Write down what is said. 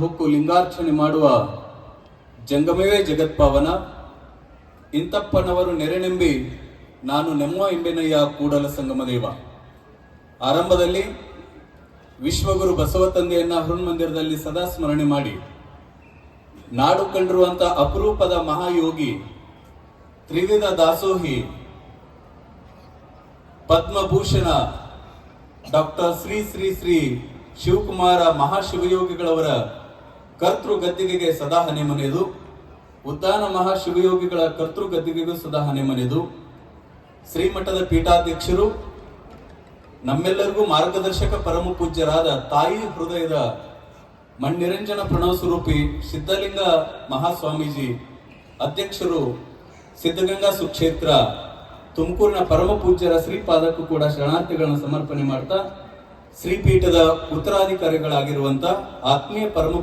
ಹೊಕ್ಕು ಲಿಂಗಾರ್ಚನೆ ಮಾಡುವ ಜಂಗಮವೇ ಜಗತ್ಪಾವನ ಇಂತಪ್ಪನವರು ನೆರೆನೆಂಬಿ ನಾನು ನೆಮ್ಮ ಎಂಬೆನಯ್ಯ ಕೂಡಲ ಸಂಗಮದೇವ. ಆರಂಭದಲ್ಲಿ ವಿಶ್ವಗುರು ಬಸವ ತಂದೆಯನ್ನ ಮಂದಿರದಲ್ಲಿ ಸದಾ ಸ್ಮರಣೆ ಮಾಡಿ ನಾಡು ಕಂಡಿರುವಂತ ಅಪರೂಪದ ಮಹಾಯೋಗಿ, ತ್ರಿವಿಧ ದಾಸೋಹಿ, ಪದ್ಮಭೂಷಣ ಡಾಕ್ಟರ್ ಶ್ರೀ ಶ್ರೀ ಶ್ರೀ ಶಿವಕುಮಾರ ಮಹಾಶಿವಯೋಗಿಗಳವರ ಕರ್ತೃ ಗದ್ದಿಗೆಗೆ ಸದಾ ಹನೆಮನೆದು, ಉದ್ದಾನ ಮಹಾಶಿವಯೋಗಿಗಳ ಕರ್ತೃ ಗದ್ದಿಗೆಗೂ ಸದಾ ಹನೆಮನೆದು, ಶ್ರೀಮಠದ ಪೀಠಾಧ್ಯಕ್ಷರು, ನಮ್ಮೆಲ್ಲರಿಗೂ ಮಾರ್ಗದರ್ಶಕ ಪರಮ ಪೂಜ್ಯರಾದ ತಾಯಿ ಹೃದಯದ ಮಣ್ಣಿರಂಜನ ಪ್ರಣವ ಸ್ವರೂಪಿ ಸಿದ್ಧಲಿಂಗ ಮಹಾಸ್ವಾಮೀಜಿ ಅಧ್ಯಕ್ಷರು, ಸಿದ್ಧಗಂಗಾ ಸುಕ್ಷೇತ್ರ ತುಮಕೂರಿನ ಪರಮ ಪೂಜ್ಯರ ಶ್ರೀಪಾದಕ್ಕೂ ಕೂಡ ಶರಣಾರ್ಥಿಗಳನ್ನು ಸಮರ್ಪಣೆ ಮಾಡ್ತಾ, ಶ್ರೀಪೀಠದ ಉತ್ತರಾಧಿಕಾರಿಗಳಾಗಿರುವಂತ ಆತ್ಮೀಯ ಪರಮ